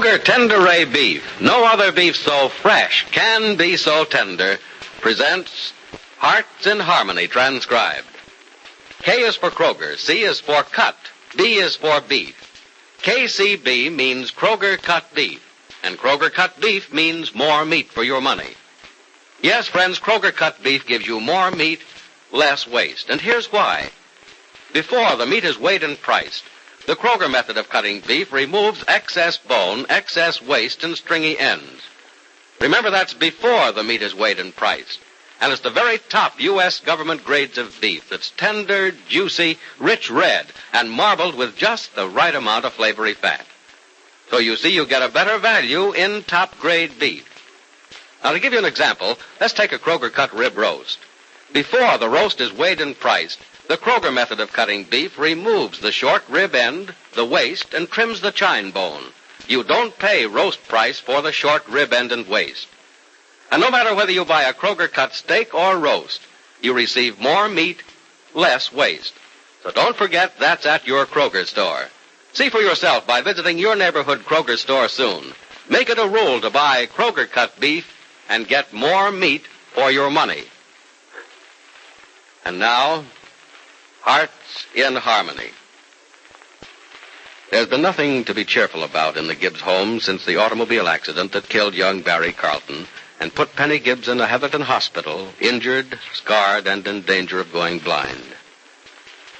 Kroger Tender Ray Beef, no other beef so fresh can be so tender, presents Hearts in Harmony transcribed. K is for Kroger, C is for cut, B is for beef. KCB means Kroger cut beef, and Kroger cut beef means more meat for your money. Yes, friends, Kroger cut beef gives you more meat, less waste. And here's why. Before the meat is weighed and priced, the Kroger method of cutting beef removes excess bone, excess waste, and stringy ends. Remember, that's before the meat is weighed and priced. And it's the very top U.S. government grades of beef that's tender, juicy, rich red, and marbled with just the right amount of flavory fat. So you see, you get a better value in top-grade beef. Now, to give you an example, let's take a Kroger cut rib roast. Before the roast is weighed and priced, the Kroger method of cutting beef removes the short rib end, the waist, and trims the chine bone. You don't pay roast price for the short rib end and waist. And no matter whether you buy a Kroger cut steak or roast, you receive more meat, less waste. So don't forget that's at your Kroger store. See for yourself by visiting your neighborhood Kroger store soon. Make it a rule to buy Kroger cut beef and get more meat for your money. And now, Hearts in Harmony. There's been nothing to be cheerful about in the Gibbs home since the automobile accident that killed young Barry Carlton and put Penny Gibbs in a Heatherton hospital, injured, scarred, and in danger of going blind.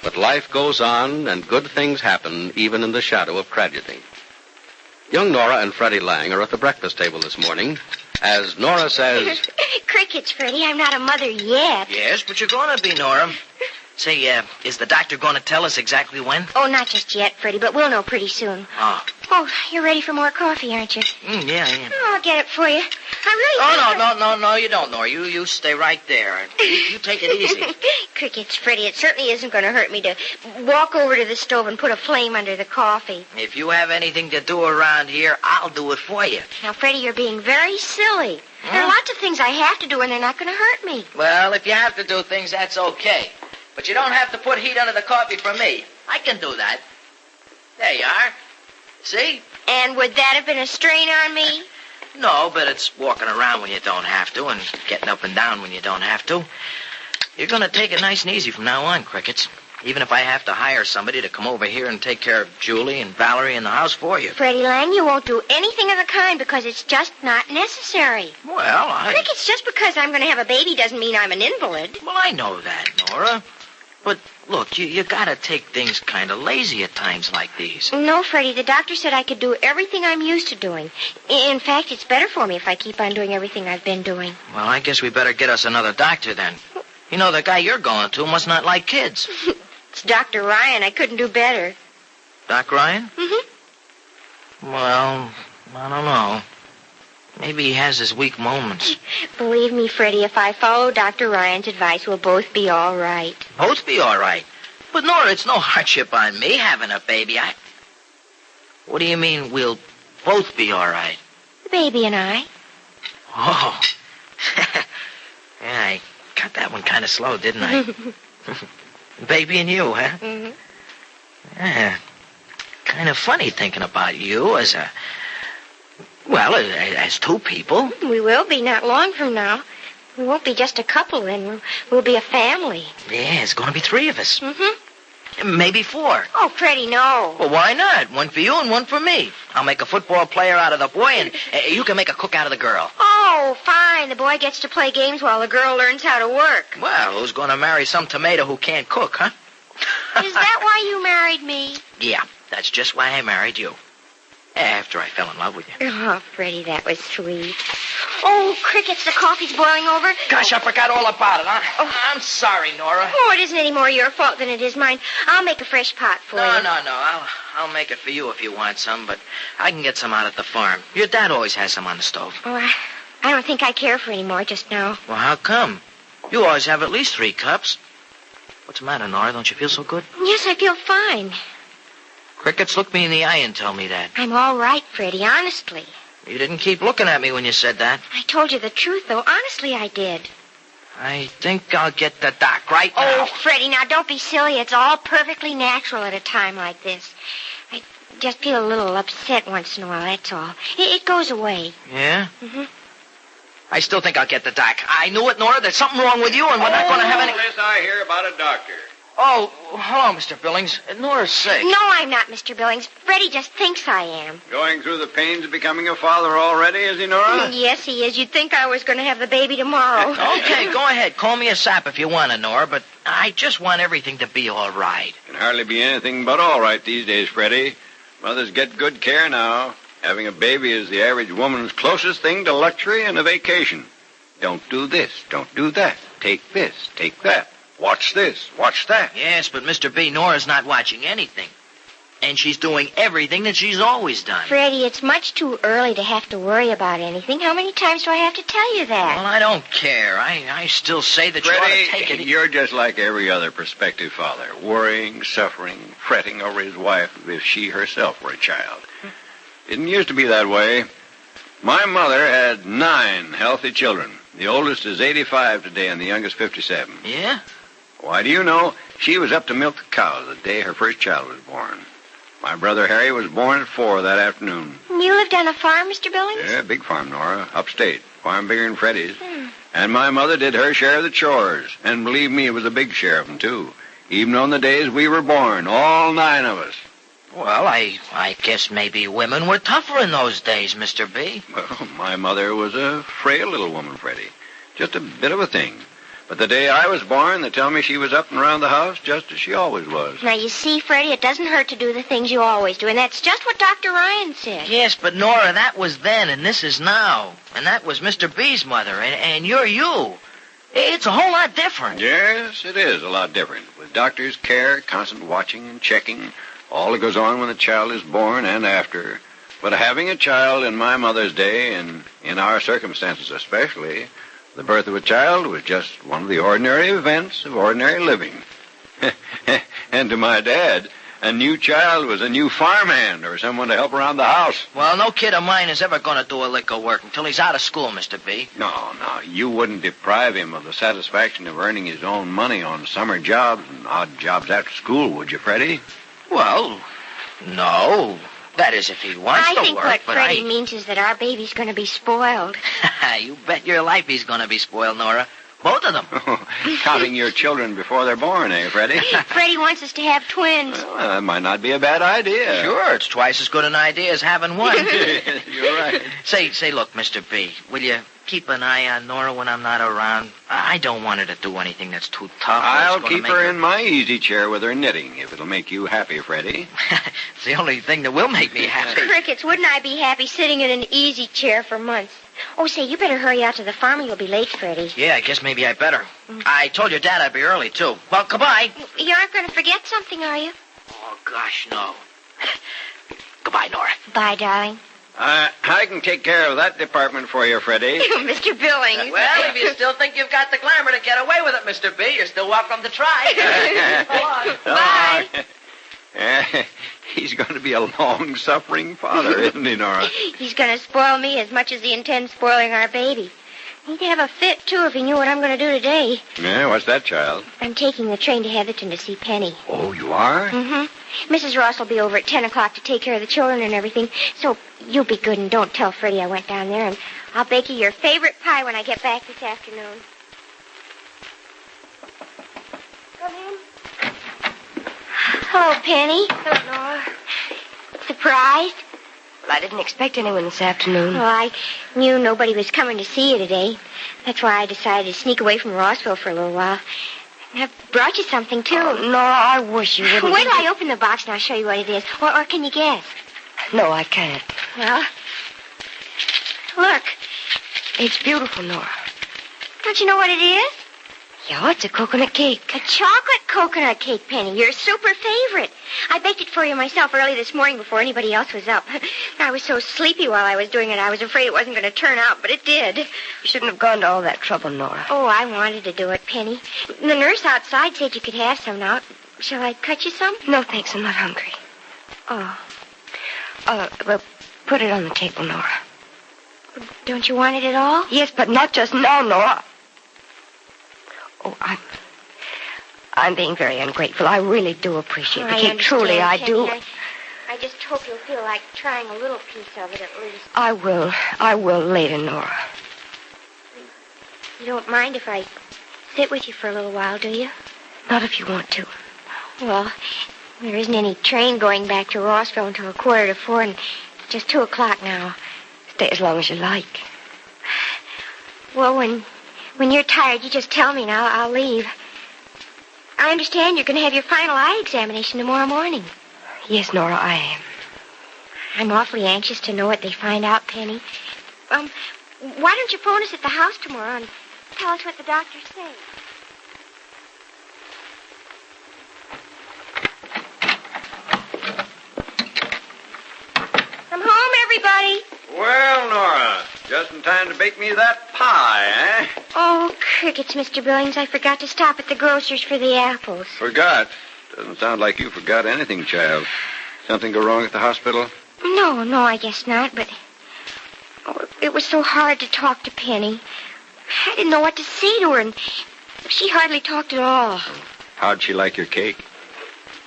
But life goes on, and good things happen even in the shadow of tragedy. Young Nora and Freddie Lang are at the breakfast table this morning. As Nora says... Crickets, Freddie. I'm not a mother yet. Yes, but you're going to be, Nora. Say, is the doctor going to tell us exactly when? Oh, not just yet, Freddie, but we'll know pretty soon. Oh. Oh, you're ready for more coffee, aren't you? Yeah, I am. Oh, I'll get it for you. No, you don't, Nora. You stay right there. You take it easy. Crickets, Freddie, it certainly isn't going to hurt me to walk over to the stove and put a flame under the coffee. If you have anything to do around here, I'll do it for you. Now, Freddie, you're being very silly. There are lots of things I have to do, and they're not going to hurt me. Well, if you have to do things, that's okay. But you don't have to put heat under the coffee for me. I can do that. There you are. See? And would that have been a strain on me? No, but it's walking around when you don't have to and getting up and down when you don't have to. You're going to take it nice and easy from now on, Crickets. Even if I have to hire somebody to come over here and take care of Julie and Valerie in the house for you. Freddie Lang, you won't do anything of the kind because it's just not necessary. Well, Crickets, just because I'm going to have a baby doesn't mean I'm an invalid. Well, I know that, Nora. But, look, you gotta take things kind of lazy at times like these. No, Freddie, the doctor said I could do everything I'm used to doing. In fact, it's better for me if I keep on doing everything I've been doing. Well, I guess we better get us another doctor then. You know, the guy you're going to must not like kids. It's Dr. Ryan. I couldn't do better. Doc Ryan? Mm-hmm. Well, I don't know. Maybe he has his weak moments. Believe me, Freddie, if I follow Dr. Ryan's advice, we'll both be all right. Both be all right? But, Nora, it's no hardship on me having a baby. What do you mean we'll both be all right? The baby and I. Oh. Yeah, I got that one kind of slow, didn't I? Baby and you, huh? Mm-hmm. Yeah. Kind of funny thinking about you as two people. We will be not long from now. We won't be just a couple then. We'll be a family. Yeah, it's going to be 3 of us. Mm-hmm. Maybe 4. Oh, Freddie, no. Well, why not? 1 for you and 1 for me. I'll make a football player out of the boy, and you can make a cook out of the girl. Oh, fine. The boy gets to play games while the girl learns how to work. Well, who's going to marry some tomato who can't cook, huh? Is that why you married me? Yeah, that's just why I married you. After I fell in love with you. Oh, Freddie, that was sweet. Oh, Crickets, the coffee's boiling over. Gosh, I forgot all about it. I'm sorry, Nora. Oh, it isn't any more your fault than it is mine. I'll make a fresh pot for you. No. I'll make it for you if you want some, but I can get some out at the farm. Your dad always has some on the stove. Oh, I don't think I care for any more just now. Well, how come? You always have at least 3 cups. What's the matter, Nora? Don't you feel so good? Yes, I feel fine. Crickets, look me in the eye and tell me that. I'm all right, Freddie, honestly. You didn't keep looking at me when you said that. I told you the truth, though. Honestly, I did. I think I'll get the doc right now. Oh, Freddie, now don't be silly. It's all perfectly natural at a time like this. just feel a little upset once in a while, that's all. It goes away. Yeah? Mm-hmm. I still think I'll get the doc. I knew it, Nora. There's something wrong with you, and we're not going to have any... Unless I hear about a doctor. Oh, hello, Mr. Billings. Nora's sick. No, I'm not, Mr. Billings. Freddie just thinks I am. Going through the pains of becoming a father already, is he, Nora? Yes, he is. You'd think I was going to have the baby tomorrow. Okay, go ahead. Call me a sap if you want to, Nora, but I just want everything to be all right. Can hardly be anything but all right these days, Freddie. Mothers get good care now. Having a baby is the average woman's closest thing to luxury and a vacation. Don't do this, don't do that. Take this, take that. Watch this, watch that. Yes, but Mr. B, Nora's not watching anything. And she's doing everything that she's always done. Freddie, it's much too early to have to worry about anything. How many times do I have to tell you that? Well, I don't care. I still say that you ought to take Freddie, it... you're just like every other prospective father, worrying, suffering, fretting over his wife as if she herself were a child. Didn't used to be that way. My mother had 9 healthy children. The oldest is 85 today and the youngest 57. Yeah? Why, do you know, she was up to milk the cows the day her first child was born. My brother Harry was born at 4 that afternoon. You lived on a farm, Mr. Billings? Yeah, big farm, Nora, upstate. Farm bigger than Freddie's. And my mother did her share of the chores. And believe me, it was a big share of them, too. Even on the days we were born, all 9 of us. Well, I guess maybe women were tougher in those days, Mr. B. Well, my mother was a frail little woman, Freddie. Just a bit of a thing. But the day I was born, they tell me she was up and around the house just as she always was. Now, you see, Freddie, it doesn't hurt to do the things you always do, and that's just what Dr. Ryan said. Yes, but Nora, that was then, and this is now. And that was Mr. B's mother, and you're you. It's a whole lot different. Yes, it is a lot different. With doctor's care, constant watching and checking, all that goes on when the child is born and after. But having a child in my mother's day, and in our circumstances especially, the birth of a child was just one of the ordinary events of ordinary living. And to my dad, a new child was a new farmhand or someone to help around the house. Well, no kid of mine is ever going to do a lick of work until he's out of school, Mr. B. No, you wouldn't deprive him of the satisfaction of earning his own money on summer jobs and odd jobs after school, would you, Freddie? Well, no. That is, if he wants to work, I think what Freddie means is that our baby's going to be spoiled. You bet your life he's going to be spoiled, Nora. Both of them. Counting your children before they're born, eh, Freddie? Freddie wants us to have twins. Well, that might not be a bad idea. Sure, it's twice as good an idea as having one. You're right. Say, look, Mr. B, will you keep an eye on Nora when I'm not around? I don't want her to do anything that's too tough. I'll keep her in my easy chair with her knitting, if it'll make you happy, Freddie. It's the only thing that will make me happy. Crickets, wouldn't I be happy sitting in an easy chair for months? Oh, say, you better hurry out to the farm or you'll be late, Freddie. Yeah, I guess maybe I better. I told your dad I'd be early, too. Well, goodbye. You aren't going to forget something, are you? Oh, gosh, no. Goodbye, Nora. Bye, darling. I can take care of that department for you, Freddie. Mr. Billings. Well, if you still think you've got the glamour to get away with it, Mr. B, you're still welcome to try. Bye. He's going to be a long-suffering father, isn't he, Nora? He's going to spoil me as much as he intends spoiling our baby. He'd have a fit, too, if he knew what I'm going to do today. Yeah, what's that, child? I'm taking the train to Heatherton to see Penny. Oh, you are? Mm-hmm. Mrs. Ross will be over at 10 o'clock to take care of the children and everything. So you be good and don't tell Freddie I went down there, and I'll bake you your favorite pie when I get back this afternoon. Come in. Hello, Penny. Hello, Nora. Surprised? Well, I didn't expect anyone this afternoon. Well, I knew nobody was coming to see you today. That's why I decided to sneak away from Rossville for a little while. And I've brought you something, too. Oh, Nora, I wish you wouldn't. Wait till I open the box and I'll show you what it is. Or can you guess? No, I can't. Well, look. It's beautiful, Nora. Don't you know what it is? Yeah, it's a coconut cake. A chocolate coconut cake, Penny. Your super favorite. I baked it for you myself early this morning before anybody else was up. I was so sleepy while I was doing it, I was afraid it wasn't going to turn out, but it did. You shouldn't have gone to all that trouble, Nora. Oh, I wanted to do it, Penny. The nurse outside said you could have some now. Shall I cut you some? No, thanks. I'm not hungry. Oh. Well, put it on the table, Nora. Don't you want it at all? Yes, but not just now, Nora. Oh, I'm being very ungrateful. I really do appreciate the cake. Truly, I do. I just hope you'll feel like trying a little piece of it at least. I will. I will later, Nora. You don't mind if I sit with you for a little while, do you? Not if you want to. Well, there isn't any train going back to Rossville until 4:15, and it's just 2 o'clock now. Stay as long as you like. Well, when you're tired, you just tell me and I'll leave. I understand you're going to have your final eye examination tomorrow morning. Yes, Nora, I am. I'm awfully anxious to know what they find out, Penny. Why don't you phone us at the house tomorrow and tell us what the doctors say? Come home, everybody. Well, Nora, just in time to bake me that pie, eh? Oh, crickets, Mr. Billings. I forgot to stop at the grocer's for the apples. Forgot? Doesn't sound like you forgot anything, child. Something go wrong at the hospital? No, I guess not, but... Oh, it was so hard to talk to Penny. I didn't know what to say to her, and she hardly talked at all. How'd she like your cake?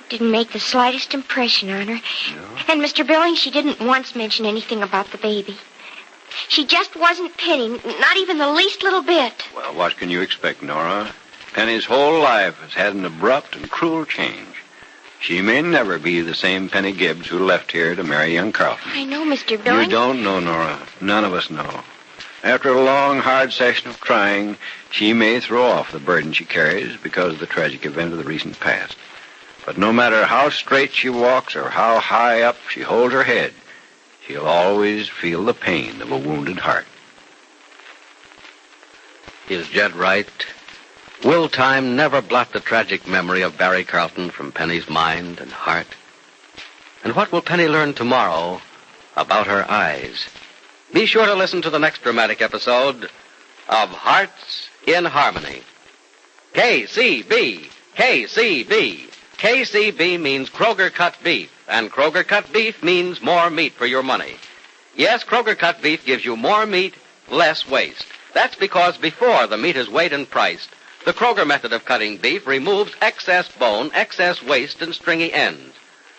Didn't make the slightest impression on her. No? And Mr. Billings, she didn't once mention anything about the baby. She just wasn't Penny, not even the least little bit. Well, what can you expect, Nora? Penny's whole life has had an abrupt and cruel change. She may never be the same Penny Gibbs who left here to marry young Carlton. I know, Mr. Billings. You don't know, Nora. None of us know. After a long, hard session of crying, she may throw off the burden she carries because of the tragic event of the recent past. But no matter how straight she walks or how high up she holds her head, she'll always feel the pain of a wounded heart. Is Jed right? Will time never blot the tragic memory of Barry Carlton from Penny's mind and heart? And what will Penny learn tomorrow about her eyes? Be sure to listen to the next dramatic episode of Hearts in Harmony. KCB. KCB. KCB means Kroger cut beef, and Kroger cut beef means more meat for your money. Yes, Kroger cut beef gives you more meat, less waste. That's because before the meat is weighed and priced, the Kroger method of cutting beef removes excess bone, excess waste, and stringy ends.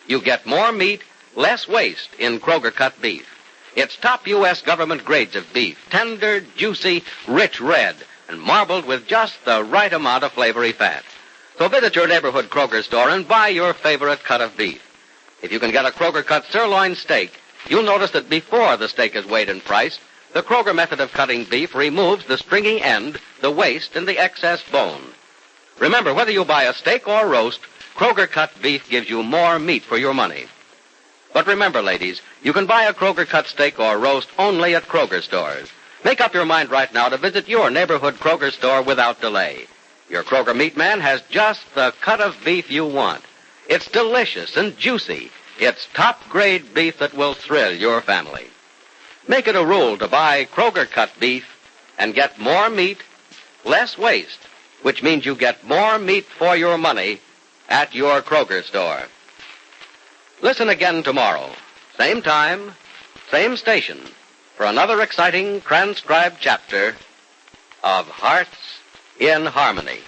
You get more meat, less waste in Kroger cut beef. It's top U.S. government grades of beef, tender, juicy, rich red, and marbled with just the right amount of flavory fat. So visit your neighborhood Kroger store and buy your favorite cut of beef. If you can get a Kroger cut sirloin steak, you'll notice that before the steak is weighed and priced, the Kroger method of cutting beef removes the stringy end, the waste, and the excess bone. Remember, whether you buy a steak or roast, Kroger cut beef gives you more meat for your money. But remember, ladies, you can buy a Kroger cut steak or roast only at Kroger stores. Make up your mind right now to visit your neighborhood Kroger store without delay. Your Kroger meat man has just the cut of beef you want. It's delicious and juicy. It's top-grade beef that will thrill your family. Make it a rule to buy Kroger cut beef and get more meat, less waste, which means you get more meat for your money at your Kroger store. Listen again tomorrow, same time, same station, for another exciting transcribed chapter of Hearts in Harmony.